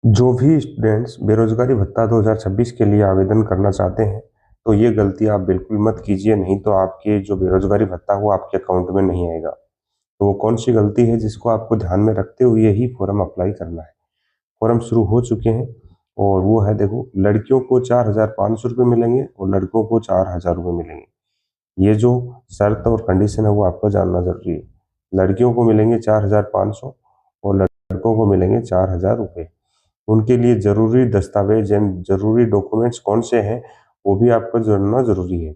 जो भी स्टूडेंट्स बेरोजगारी भत्ता 2026 के लिए आवेदन करना चाहते हैं, तो ये गलती आप बिल्कुल मत कीजिए, नहीं तो आपके जो बेरोजगारी भत्ता वो आपके अकाउंट में नहीं आएगा। तो वो कौन सी गलती है जिसको आपको ध्यान में रखते हुए ही फॉर्म अप्लाई करना है। फॉर्म शुरू हो चुके हैं और वो है, देखो, लड़कियों को 4,500 रुपये मिलेंगे और लड़कों को 4,000 रुपये मिलेंगे। ये जो शर्त और कंडीशन है वो आपको जानना जरूरी है। लड़कियों को मिलेंगे 4,500 और लड़कों को मिलेंगे 4,000 रुपये। उनके लिए ज़रूरी दस्तावेज एंड ज़रूरी डॉक्यूमेंट्स कौन से हैं, वो भी आपको जानना ज़रूरी है।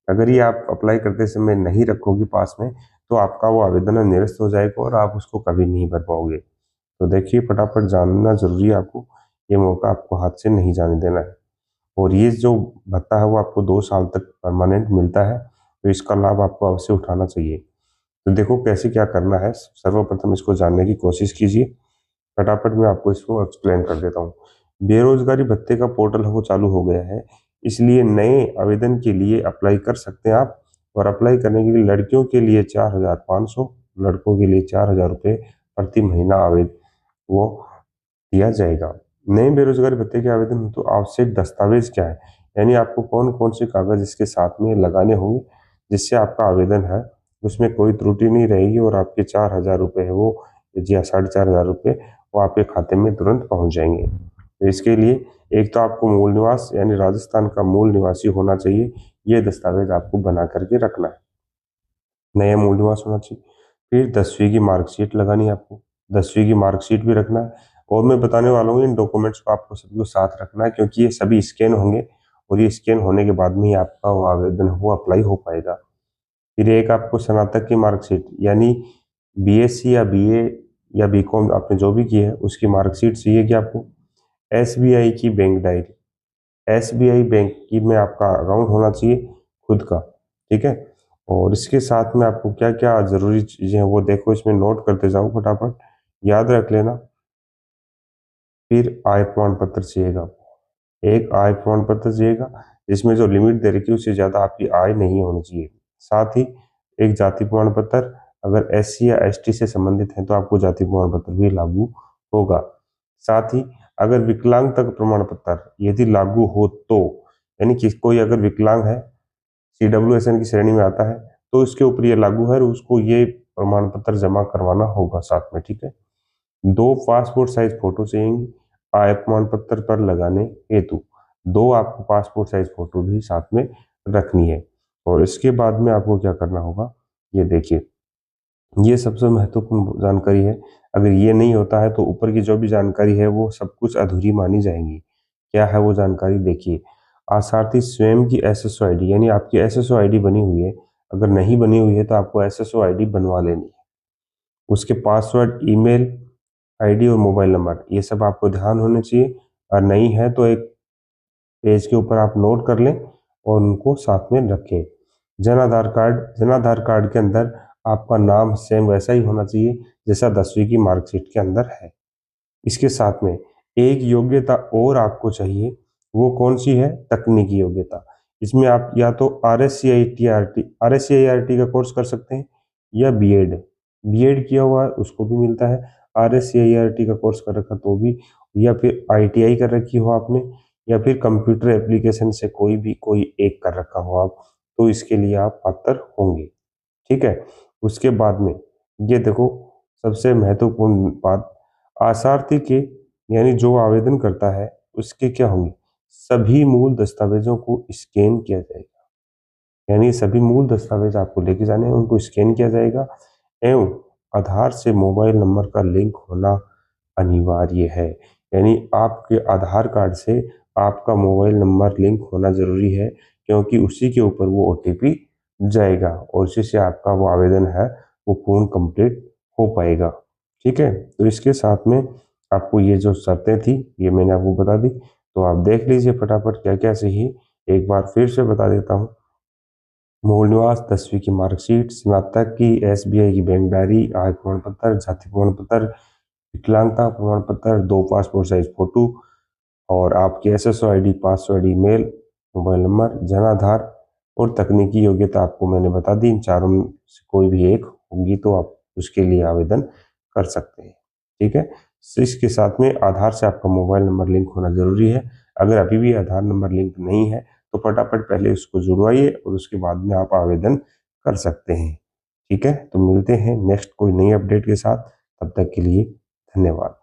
अगर ये आप अप्लाई करते समय नहीं रखोगे पास में, तो आपका वो आवेदन निरस्त हो जाएगा और आप उसको कभी नहीं भर पाओगे। तो देखिए, फटाफट जानना ज़रूरी है आपको, ये मौका आपको हाथ से नहीं जाने देना है। और ये जो भत्ता है वो आपको 2 साल तक परमानेंट मिलता है, तो इसका लाभ आपको अवश्य उठाना चाहिए। तो देखो कैसे क्या करना है, सर्वप्रथम इसको जानने की कोशिश कीजिए। फटाफट मैं आपको इसको एक्सप्लेन कर देता हूँ। बेरोजगारी भत्ते का पोर्टल है वो चालू हो गया है, इसलिए नए आवेदन के लिए अप्लाई कर सकते हैं आप। और अप्लाई करने के लिए लड़कियों के लिए 4,500, लड़कों के लिए 4,000 रुपये प्रति महीना आवेदन वो दिया जाएगा। नए बेरोजगारी भत्ते के आवेदन हेतु आवश्यक दस्तावेज क्या है, यानी आपको कौन कौन से कागज इसके साथ में लगाने होंगे, जिससे आपका आवेदन है उसमें कोई त्रुटि नहीं रहेगी और आपके 4,000 रुपये है वो, या 4,500 रुपये, वो आपके खाते में तुरंत पहुंच जाएंगे। तो इसके लिए एक तो आपको मूल निवास यानी राजस्थान का मूल निवासी होना चाहिए, ये दस्तावेज आपको बना करके रखना है। नया मूल निवास होना चाहिए। फिर 10वीं की मार्कशीट लगानी है आपको, 10वीं की मार्कशीट भी रखना है। और मैं बताने वाला हूँ इन डॉक्यूमेंट्स को आपको सभी को साथ रखना है, क्योंकि ये सभी स्कैन होंगे और ये स्कैन होने के बाद में ही आपका वो आवेदन वो अप्लाई हो पाएगा। फिर एक आपको स्नातक की मार्कशीट यानी बीएससी या बीए या बीकॉम आपने जो भी किया है उसकी मार्कशीट चाहिए कि आपको। एसबीआई की बैंक डायरी, एसबीआई बैंक की में आपका अकाउंट होना चाहिए खुद का, ठीक है। और इसके साथ में आपको क्या क्या जरूरी चीजें हैं वो देखो, इसमें नोट करते जाओ फटाफट, याद रख लेना। फिर आय प्रमाण पत्र चाहिएगा आपको, एक आय प्रमाण पत्र चाहिएगा जिसमें जो लिमिट दे रखी है उससे ज्यादा आपकी आय नहीं होनी चाहिए। साथ ही एक जाति प्रमाण पत्र, अगर एससी या एसटी से संबंधित है तो आपको जाति प्रमाण पत्र भी लागू होगा। साथ ही अगर विकलांगता का प्रमाण पत्र यदि लागू हो तो, यानी कि कोई अगर विकलांग है, सीडब्ल्यूएसएन की श्रेणी में आता है, तो इसके ऊपर ये लागू है और उसको ये प्रमाण पत्र जमा करवाना होगा साथ में, ठीक है। 2 पासपोर्ट साइज फोटो चाहिए आय प्रमाण पत्र पर लगाने हेतु, 2 आपको पासपोर्ट साइज फोटो भी साथ में रखनी है। और इसके बाद में आपको क्या करना होगा, ये देखिए, ये सबसे महत्वपूर्ण जानकारी है। अगर ये नहीं होता है तो ऊपर की जो भी जानकारी है वो सब कुछ अधूरी मानी जाएंगी। क्या है वो जानकारी, देखिए। आसार्थी स्वयं की एसएसओ आईडी, यानी आपकी एसएसओ आईडी बनी हुई है, अगर नहीं बनी हुई है तो आपको एसएसओ आईडी बनवा लेनी है। उसके पासवर्ड, ईमेल आईडी और मोबाइल नंबर ये सब आपको ध्यान होने चाहिए। और नहीं है तो एक पेज के ऊपर आप नोट कर लें और उनको साथ में रखें। जन आधार कार्ड के अंदर आपका नाम सेम वैसा ही होना चाहिए जैसा 10वीं की मार्कशीट के अंदर है। इसके साथ में एक योग्यता और आपको चाहिए, वो कौन सी है, तकनीकी योग्यता। इसमें आप या तो R S C I R T का कोर्स कर सकते हैं, या बीएड, बीएड किया हुआ है उसको भी मिलता है। R S C I R T का कोर्स कर रखा तो भी, या फिर आईटीआई कर रखी हो आपने, या फिर कंप्यूटर एप्लीकेशन से कोई एक कर रखा हो आप, तो इसके लिए आप पात्र होंगे, ठीक है। उसके बाद में ये देखो, सबसे महत्वपूर्ण बात, आसार्थी के यानी जो आवेदन करता है उसके क्या होंगे, सभी मूल दस्तावेजों को स्कैन किया जाएगा। यानी सभी मूल दस्तावेज आपको लेके जाने हैं, उनको स्कैन किया जाएगा। एवं आधार से मोबाइल नंबर का लिंक होना अनिवार्य है, यानी आपके आधार कार्ड से आपका मोबाइल नंबर लिंक होना जरूरी है, क्योंकि उसी के ऊपर वो ओटीपी जाएगा और उसी से आपका वो आवेदन है वो पूर्ण कंप्लीट हो पाएगा, ठीक है। तो इसके साथ में आपको ये जो शर्तें थी ये मैंने आपको बता दी, तो आप देख लीजिए फटाफट क्या क्या चाहिए। एक बार फिर से बता देता हूँ, मूल निवास, 10वीं की मार्कशीट, स्नातक की, एसबीआई की बैंक डायरी, आय प्रमाण पत्र, जाति प्रमाण पत्र, विकलांगता प्रमाण पत्र, 2 पासपोर्ट साइज फोटो और आपकी SSO ID, password, email, mobile number, जनाधार और तकनीकी योग्यता आपको मैंने बता दी। इन चारों में से कोई भी एक होगी तो आप उसके लिए आवेदन कर सकते हैं, ठीक है। इसके साथ में आधार से आपका मोबाइल नंबर लिंक होना जरूरी है। अगर अभी भी आधार नंबर लिंक नहीं है तो फटाफट पहले उसको जुड़वाइए और उसके बाद में आप आवेदन कर सकते हैं। ठीक है, तो मिलते हैं नेक्स्ट कोई नई अपडेट के साथ। तब तक के लिए धन्यवाद।